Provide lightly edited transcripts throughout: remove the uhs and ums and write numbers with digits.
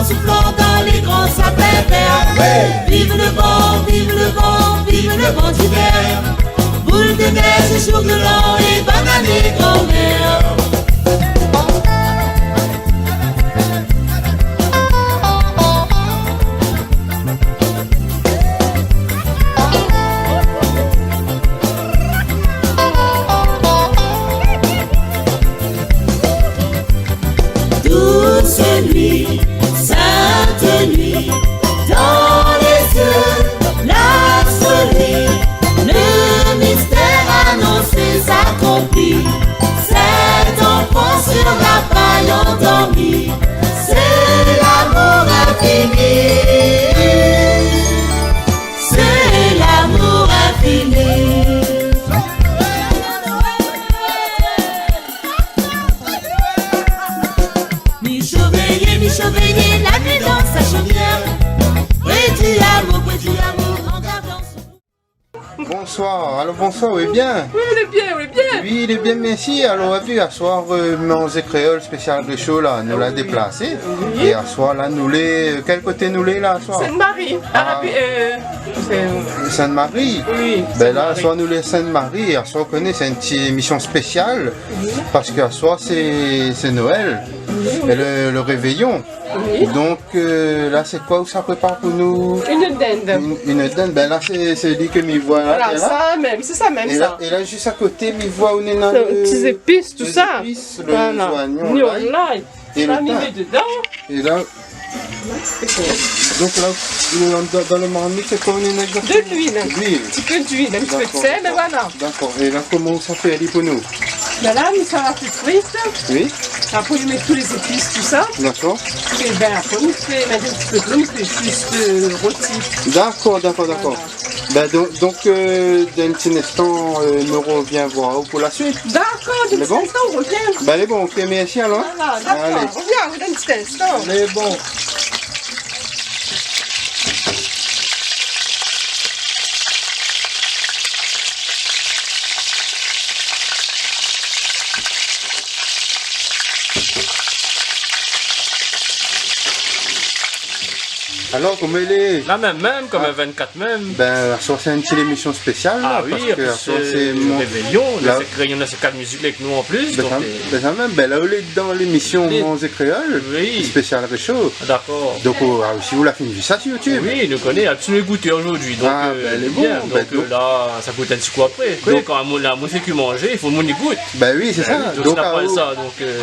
vent soufflant dans les grands sapins verts. Vive le vent, vive le vent, vive le vent d'hiver. Boule de neige, jour de l'an et bonne année grand-mère. Douce nuit, sainte nuit, dans les yeux, la folie, le mystère annoncé s'accomplit. Cet enfant sur la paille endormi, c'est l'amour infini. C'est l'amour infini. Chauveiller la nuit dans sa chaumière. Petit amour, en gardant son... Bonsoir, alors bonsoir, oui bien. Oui, il est bien, oui, bien. Oui, il est bien, merci. Alors, on a vu, à soir, Manger Créole spécial de show, là, nous l'a déplacé. Oui. Et à soir, là, nous l'est, quel côté nous l'est, là, à soir? Sainte-Marie. Sainte-Marie. Oui. Ben là, à soir, nous l'est Sainte-Marie. Et à soir, on connaît, c'est une petite émission spéciale. Parce qu'à soir, c'est Noël. Et le réveillon. Oui. Donc, là, c'est quoi où ça prépare pour nous? Une dinde. Une dinde, ben là, c'est lui que m'y voit là. Voilà, ça même, c'est ça même, Et ça. là, et là, juste à côté, m'y voit où on est dans Petites épices, tout les ça. épices, le Voilà. oignon, Oignon, l'ail. l'ail. Et Ça, le mis thym. dedans. Et là, donc là, dans le marmite, c'est quoi on est exactement? De l'huile. Un D'huile. petit peu d'huile, un petit peu de D'accord, sel, mais voilà. D'accord. Et là, comment ça fait aller pour nous? Ben là, nous, ça va tout frite. Oui, Après, on met tous les épices, tout ça. d'accord. Et ben après, on fait mettre un petit peu d'eau, on fait juste rôti. D'accord. Ben, donc d'un petit instant, nous revient voir pour la suite. D'accord, de Mais petit bon. instant, on revient. Ben, allez, bon, ok, merci alors. Voilà, d'accord, Allez. on revient, dans un petit instant. Mais bon. Alors, comment elle est? La même, comme un 24 même. Ben, à soir, c'est une petite émission spéciale. Ah là, oui, parce que à soir, c'est c'est le mon... réveillon, Là- il y en a ces 4 musiques avec nous en plus. Ben, donc, ça même, ben là, on est dans l'émission Les- Manger Créole, Oui. spécial réchaud. D'accord. Donc, si vous la finissez ça sur YouTube. Oui, il nous connaît, absolument goûté aujourd'hui. Donc, Ah, ben, elle est bien. bon, Donc, ben, donc- là, ça coûte un petit coup après. Donc- Quand la musique qui mange, il faut le monde y goûte. Ben oui, c'est ça. Donc, Donc, on n'a à pas où- ça.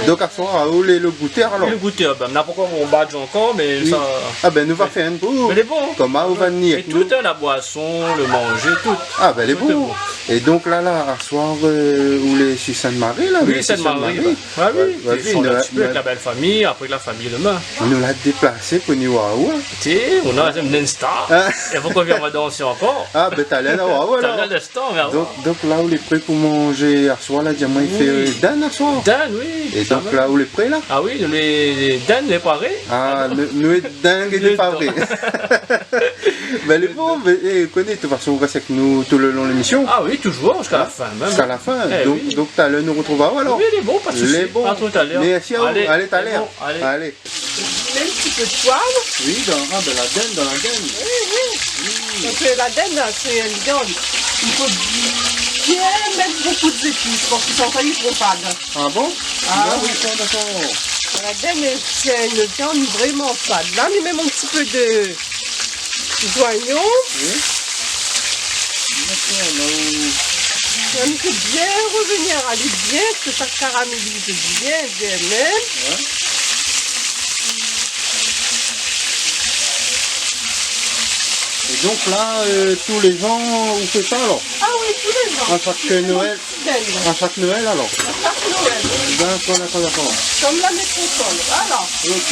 Donc, à soir, à où le goûter alors? le goûter, ben, on n'a pas encore mon badge encore, mais Oui. ça. Ah ben, nous va faire un bout. Mais elle est bon. Comme à où va venir. Et tout, hein, la boisson, le manger, tout. Ah ben, elle est Tout est bon. bon. Et donc là, à soir, où les sur Sainte-Marie, là. Oui, les Sainte-Marie. Sainte-Marie. Ah oui, Ouais, ils sont nous, un petit peu avec nous- la belle famille, après la famille demain. on nous l'a déplacé pour nous voir où, hein. Tu sais, on a une star. Ah. Il faut qu'on vienne danser encore. Ah ben, t'as l'air d'avoir où T'as alors? là le star, mais Donc là où les prêts pour manger à soir, là, dis-moi, il fait Dan à soir. Dan, oui. Et ça donc va. là où les prêts là? Ah oui, les Dan, les parés. Ah, nous est dingue et Le pas vrai. Ben les bons, connais, de toute façon, vous restez avec nous tout le long de l'émission. Ah oui, toujours, jusqu'à la fin même. Jusqu'à la fin. Eh donc, oui. donc tout à l'heure, nous retrouvons alors. Oui, les bons, pas de soucis. Les bons. À tout à l'heure. Merci à vous. Allez, tout à les l'heure. bons, allez. Allez. On met un petit peu de poivre. Oui, dans la dinde, dans la dinde. Donc la dinde, c'est une viande. Il faut bien mettre beaucoup d'épices pour qu'ils soient pas trop fades. Ah bon? Ah oui. D'accord. La dinde, c'est une viande vraiment fade. Là, on y met un petit peu de oignons. Oui. D'accord, là où... On fait bien revenir, aller bien, que ça caramélise bien même. Ouais. Et donc là, tous les ans, on fait ça alors? Ah oui, tous les ans. À chaque Noël? À chaque Noël alors? Chaque Noël. D'accord. Comme la métropole, voilà. Ok.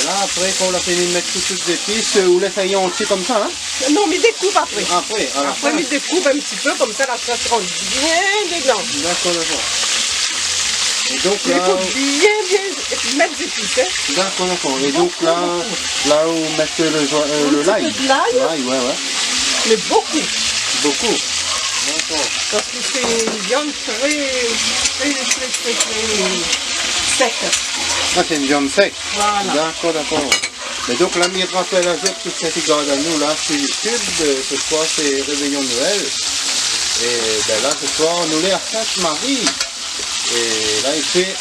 Et là, après, quand on a fini de mettre toutes les épices, ou laisse aller entier comme ça, hein? Non, mais découpe après. Après, à la Après, fin. on découpe un petit peu, comme ça, la sauce rentre bien dedans. D'accord. Et donc Il là, faut bien mettre des épices. Hein. d'accord. Et donc là où mettre le l'ail. Un petit peu de l'ail. L'ail, ouais. Mais beaucoup. Beaucoup. D'accord. Parce que c'est une viande très sec. Ah, c'est une viande sec. Voilà. D'accord, d'accord. Mais donc là, il rappelle à tout ce qui regarde à nous, là, sur YouTube, ce soir, c'est Réveillon Noël. Et ben là, ce soir, nous est à Sainte-Marie. Et là, il fait,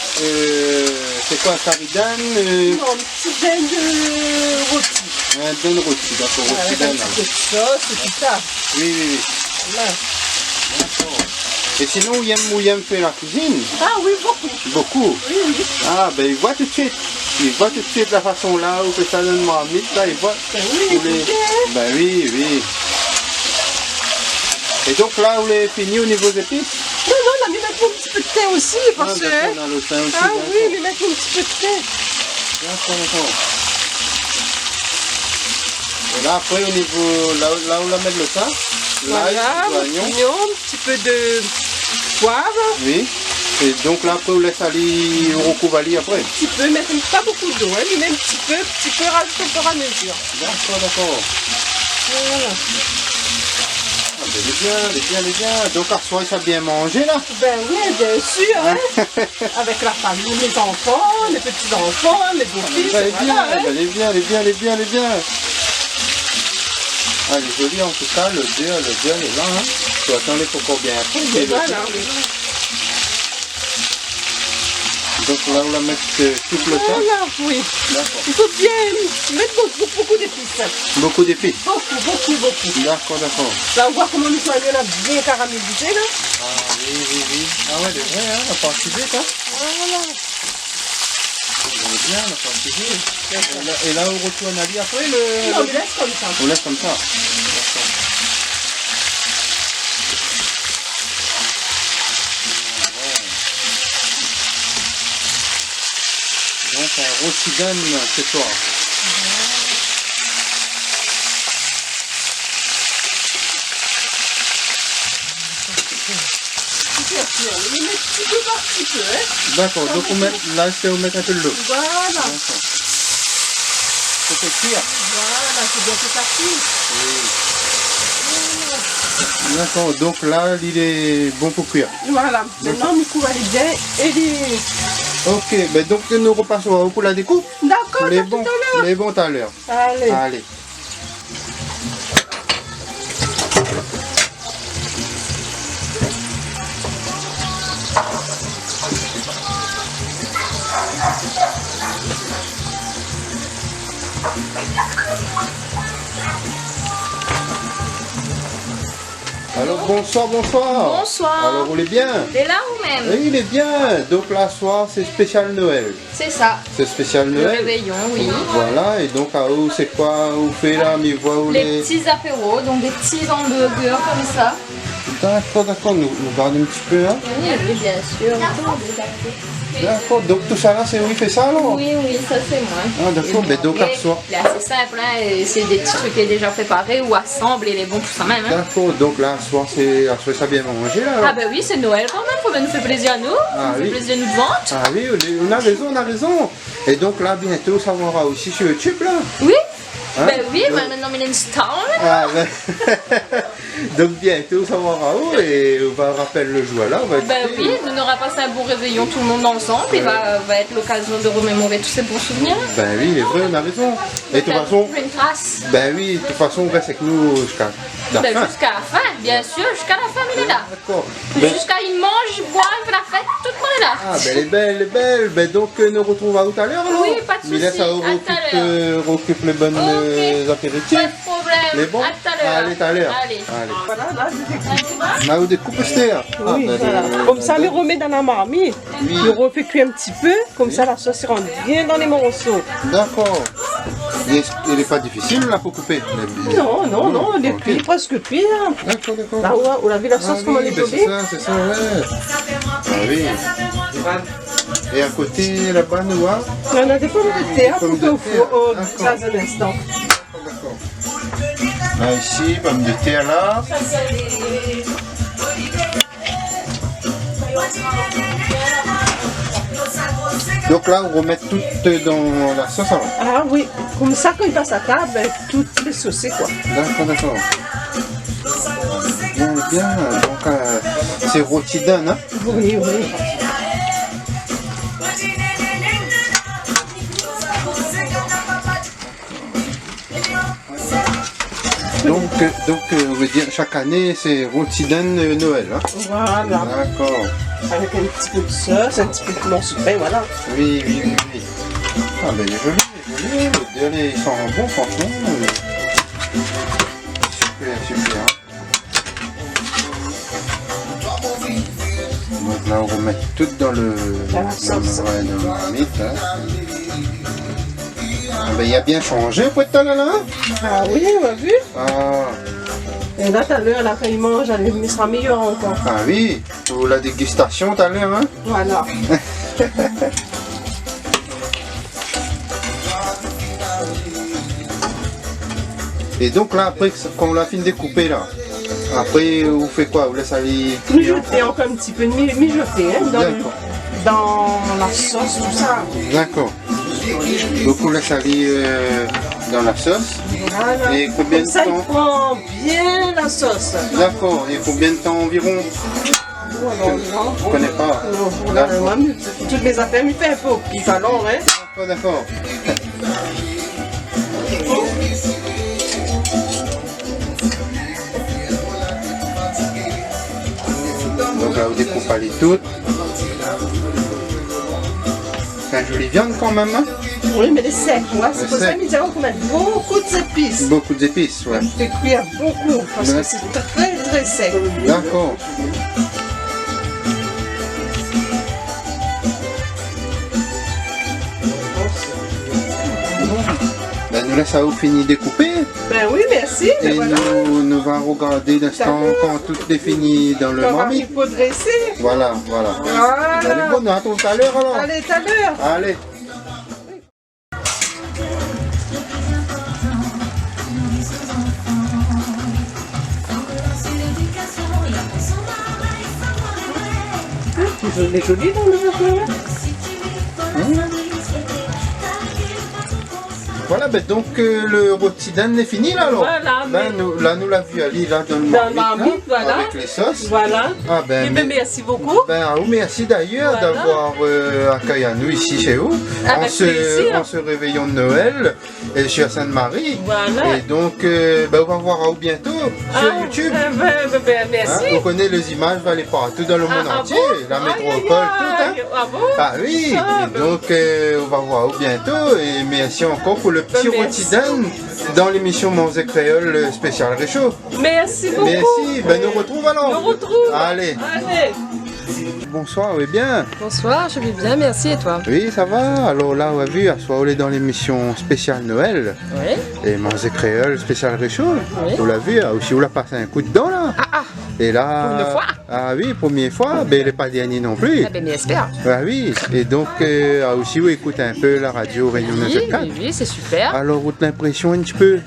c'est quoi, un taridane Non, un petit bain de rôti. un don rôti, d'accord, rôti Avec un dan, petit alors. peu de sauce et tout ça. Oui, oui, oui. Là. D'accord. Et sinon, où aime faire la cuisine? Ah oui, beaucoup. Beaucoup. Oui, oui. Ah, ben il voit tout de suite. Il voit tout de suite la façon là où que ça donne marmite, là, il voit. Ben oui, Où les- écoutez. Ben oui, oui. Et donc là, où les finis au niveau des épices? Non, non, on a mis mettre un petit peu de thé aussi, parce que... d'accord, on a le thym aussi. Ah d'accord. oui, mais mettre un petit peu de thé. D'accord, d'accord. Et là, après, au niveau, là où on va mettre le thym, Voilà, l'ail, l'oignon. l'oignon, un petit peu de poivre, Oui. Et donc là, après, on laisse aller au recouvalie après. un petit peu, mettre pas beaucoup d'eau, hein, mais un petit peu, rajouter au fur et à mesure. D'accord, d'accord. Voilà. Ah, ben, elle est bien. Donc, à soir, il s'est bien mangé là. Ben oui, bien sûr, hein. Avec la famille, les enfants, les petits-enfants, les beaux-fils, Elle est bien, voilà, hein. elle est bien. Ah, elle est jolie en tout cas, le dé est là. Hein. Tu attends pour encore bien après. Et voilà. Donc là, on va mettre tout le temps. Voilà, oui. D'accord. Il faut bien mettre beaucoup d'épices. Beaucoup d'épices. Beaucoup. D'accord. Là, on voit comment nous a bien caramélisé, là. Ah oui. Ah ouais, c'est vrai, hein, on a participé, ça. Voilà. On est bien, on a participé. Et là, on retourne à lui après Non, le... on le laisse comme ça. On laisse comme ça. D'accord. Donc un rôti d'âne ce soir. On le met petit peu par petit peu, hein. D'accord, donc là c'est on met un peu de l'eau. Voilà. D'accord. C'est cuire. Voilà, c'est bien tout parti. D'accord, donc là il est bon pour cuire. Voilà. Maintenant, nous couvre les bien et les... Ok, ben donc nous repassons pour la découpe. D'accord, Les à tout bons, à l'heure. les bons tout à l'heure. Allez. Allez. Alors bonsoir. Bonsoir. Alors vous allez bien? T'es là ou même? Oui, il est bien. Donc là, soir, c'est spécial Noël. C'est ça. C'est spécial Le Noël. réveillon, oui. Voilà, et donc à où c'est quoi? Où fait là, mi voit où Les les... petits apéros, donc des petits hamburgers comme ça. D'accord, nous regardons un petit peu, hein. Oui, bien sûr. D'accord, donc tout ça là, c'est où il fait ça alors? Oui, ça c'est moi. Ah d'accord, mais donc à soir. Là c'est simple, hein, et c'est des petits trucs déjà préparés ou assemblés, les bons tout ça même. Hein. D'accord, donc là, à soir, ça bien mangé là. Ah bah oui, c'est Noël quand même, faut bien nous faire plaisir à nous, Ah, nous oui. faire plaisir à nous de vendre. Ah oui, on a raison. Et donc là, bientôt, ça verra aussi sur YouTube là. Oui, Hein? ben oui, maintenant il est une star. Ah, ben... donc bientôt, ça verra où et on va rappeler le jour là. On va Ben écouter. oui, on aura passé un bon réveillon tout le monde ensemble, et va être l'occasion de remémorer tous ces bons souvenirs. Ben oui, il est vrai, on a raison. Et de toute façon, Une trace. ben oui, de toute façon, on reste avec nous jusqu'à la Ben, fin. jusqu'à la fin, bien sûr, jusqu'à la fin, il est là. D'accord. Ben, Jusqu'à il mange, il boit, il fait la fête, tout le monde est là. ah, ben elle est belle. Ben donc, nous retrouvons tout à l'heure alors. Oui, pas de Mais là, souci, ça à tout à l'heure. occupe les bonnes Ok. apéritifs. Pas de problème. Les bons? À tout à l'heure. Allez, tout à l'heure. Allez. Voilà, là, c'est Là, vous découpez c'était. Oui, voilà. Comme ça, on les remet dans la marmite. Oui. On refait cuire un petit peu. Comme ça, la sauce rentre bien dans les morceaux. D'accord. Il n'est pas difficile là pour couper. Non, on est ok. cuit, presque cuit. Hein. D'accord. Là, on a vu la sauce, comment elle est ben jolée. c'est ça, ouais. Ah oui. Et à côté, là-bas, nous, hein. On a des pommes de terre pour Pommes de au terre, four au d'accord. gaz un instant. D'accord. Là, ici, pommes de terre, là. Donc là, on remet tout dans la sauce avant. Ah oui, comme ça, quand il passe à table, ben, tout est saucé, quoi. D'accord. bien. Donc, c'est rôti d'âne, hein? Oui, oui. Donc, on veut dire chaque année, c'est rôti d'âne Noël, hein? Voilà. D'accord. Avec un petit peu de sauce, un petit peu de morceau de pain, voilà. Oui, oui, oui, oui. Ah ben, il est joli, il est joli. Ils sont bons, franchement. Super, super. Donc là, on remet tout dans le... Dans la sauce. Ouais, dans le marmite, hein. Ah ben, il a bien changé, peut-être, là, là? Ah oui, on a vu. Ah, Et là, tout à l'heure, là, quand il mange, il sera meilleur encore. ah oui, pour la dégustation tout à l'heure, hein? Voilà. Et donc là, après, quand on l'a fini de découper, là, après, vous faites quoi? Vous laissez aller... Mijoter encore un petit peu, mijoter, hein, D'accord. dans la sauce, tout ça. D'accord. Donc on laisse aller dans la sauce. Voilà. Et combien de Comme ça, il temps? prend bien la sauce. D'accord. Et combien de temps environ? Je ne connais pas. D'accord. Toutes mes affaires, il fait un peu au pifalon, hein. D'accord. Donc là, vous découpez les toutes. C'est une jolie viande quand même, hein? Oui, mais les secs, ouais. C'est pour ça sec. qu'il dit qu'on met beaucoup d'épices. Beaucoup d'épices, ouais. Il fait cuire beaucoup, parce que c'est très très sec. D'accord. Ben, nous laisse à vous finir de découper. Ben oui, merci. Et Voilà. nous va regarder l'instant quand tout est fini dans le Comment marmite. il faut dresser. Voilà, voilà. Allez, Voilà. bon, à tout à l'heure alors. Allez, tout à l'heure. Allez. Il est joli dans le jeu. Voilà, ben donc le rôti d'âne est fini là alors. Voilà, mais- Là, nous l'a vu aller là dans le Dans le marmite, marmite, là, voilà. avec les sauces. Voilà. Ah ben, Eh ben, merci beaucoup. ben, à vous, merci d'ailleurs Voilà. d'avoir accueilli à nous ici chez vous Avec plaisir. en ce réveillon de Noël et chez Sainte-Marie. Voilà. Et donc, ben, on va voir à vous bientôt sur YouTube. Merci. Hein, vous connaissez les images, va aller partout dans le monde Ah, entier, bon? la Aïe, métropole, aïe, tout. Hein. aïe. Ah bon? Ah oui, Ah, et donc on va voir vous bientôt et merci encore pour le petit Ben, rôti merci. d'âne dans l'émission Mons et Créole spécial Réchaud. Merci beaucoup. Merci, ben nous retrouvons alors. On retrouve. Allez, Allez. bonsoir, oui bien. Bonsoir, je vais bien, merci et toi? Oui, ça va. Alors là, on a vu, à soir, on est dans l'émission spéciale Noël Oui. et Mons et Créole spécial Réchaud. Oui. On l'a vu, aussi on l'a passé un coup de dent là. Ah, Et là, Pour une fois. Ah oui, première fois, ben il n'est pas dernier non plus. ah ben mais espère. Ah oui, et donc aussi on écoute un peu la radio Réunion Oui, 94. oui, oui, c'est super. Alors, votre impression un petit peu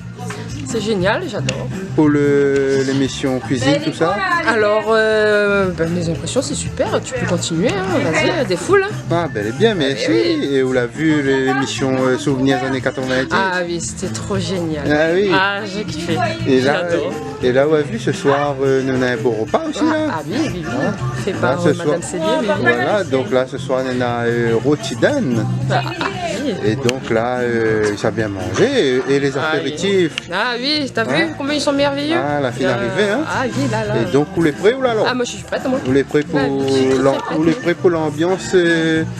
C'est génial, j'adore. pour l'émission cuisine, tout ça? Alors, mes impressions, c'est super. Tu peux continuer, hein. Vas-y, défoule. Hein. Ah, bel et bien, merci. oui. Et on l'a vu, l'émission Souvenirs années 90. Ah oui, c'était trop génial. Ah oui. Ah, j'ai kiffé. J'adore. Et là, on a vu ce soir, nous on a un beau repas aussi, là. Ah oui, oui, oui. Fait par ce soir. Madame Célier, oui, oui. Voilà, donc là, ce soir, on a rôti d'âne. Ah, oui. Et donc là, ça a bien mangé. Et les apéritifs. Ah oui, t'as vu Hein? combien ils sont merveilleux? Ah, la fine arrivée, hein. Ah oui, là, là. Et donc, vous les prêts ou là, alors? Ah, moi je suis prête, moi. Vous les prêts pour Ouais, je suis très prête. vous les prêts pour l'ambiance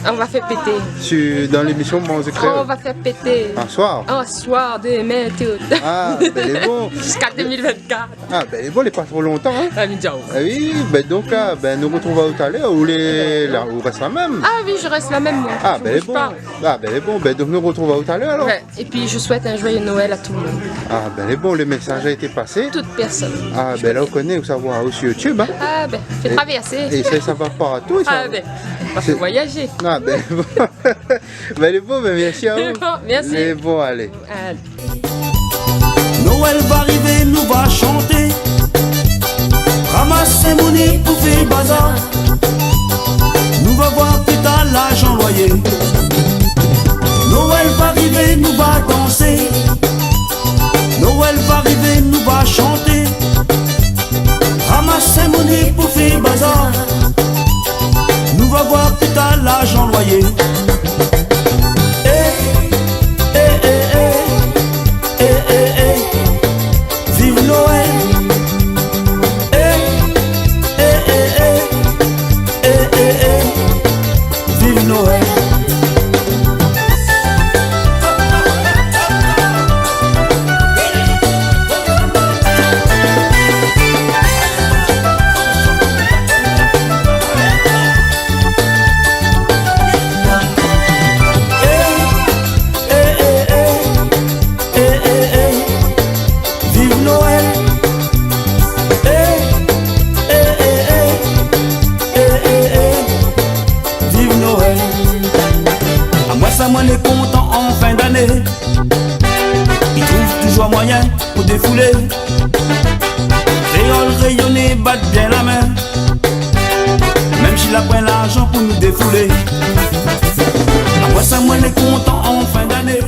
On va faire péter. dans l'émission Mons et On Créole? va faire péter. Un soir? Un soir, demain, Théo. Ah, ben les bons. Jusqu'à 2024. Ah, ben les bons, les pas trop longtemps, hein. Ah, ciao. Ah oui, ben donc là, ben nous retrouvons tout à l'heure, ou là, ou reste la même. Ah oui, je reste la même, moi. Ah, Je ben les bouge bons. pas. Ah, ben les bons, ben donc nous retrouvons tout à l'heure alors. Ouais. Et puis je souhaite un joyeux Noël à tout le monde. Ah, ben les bons, le message a été passé. Toute personne. Ah, ben là, on connaît, vous savez, sur YouTube, hein. Ah ben, fais Et- traverser. Et ça va partout, ça. Ah ben, on va C'est- voyager. Ah, ben bon. Ben les bons, ben merci à vous. Bon, merci. Les bons, allez. Ah, Noël va arriver, nous va chanter. Ramasser monnaie pour faire bazar. Nous va voir plus tard l'argent loyer. Noël va arriver, nous va danser. Noël va arriver, nous va chanter. Ramasser oublier. Vive Noël. Vive Noël. Vive Noël. Vive Noël. À moi ça m'en est content en fin d'année. Ils trouvent toujours moyen pour défouler. Créole rayonner, battre bien la main. Même s'il a pris l'argent pour nous défouler. À moi ça m'en est content en fin d'année.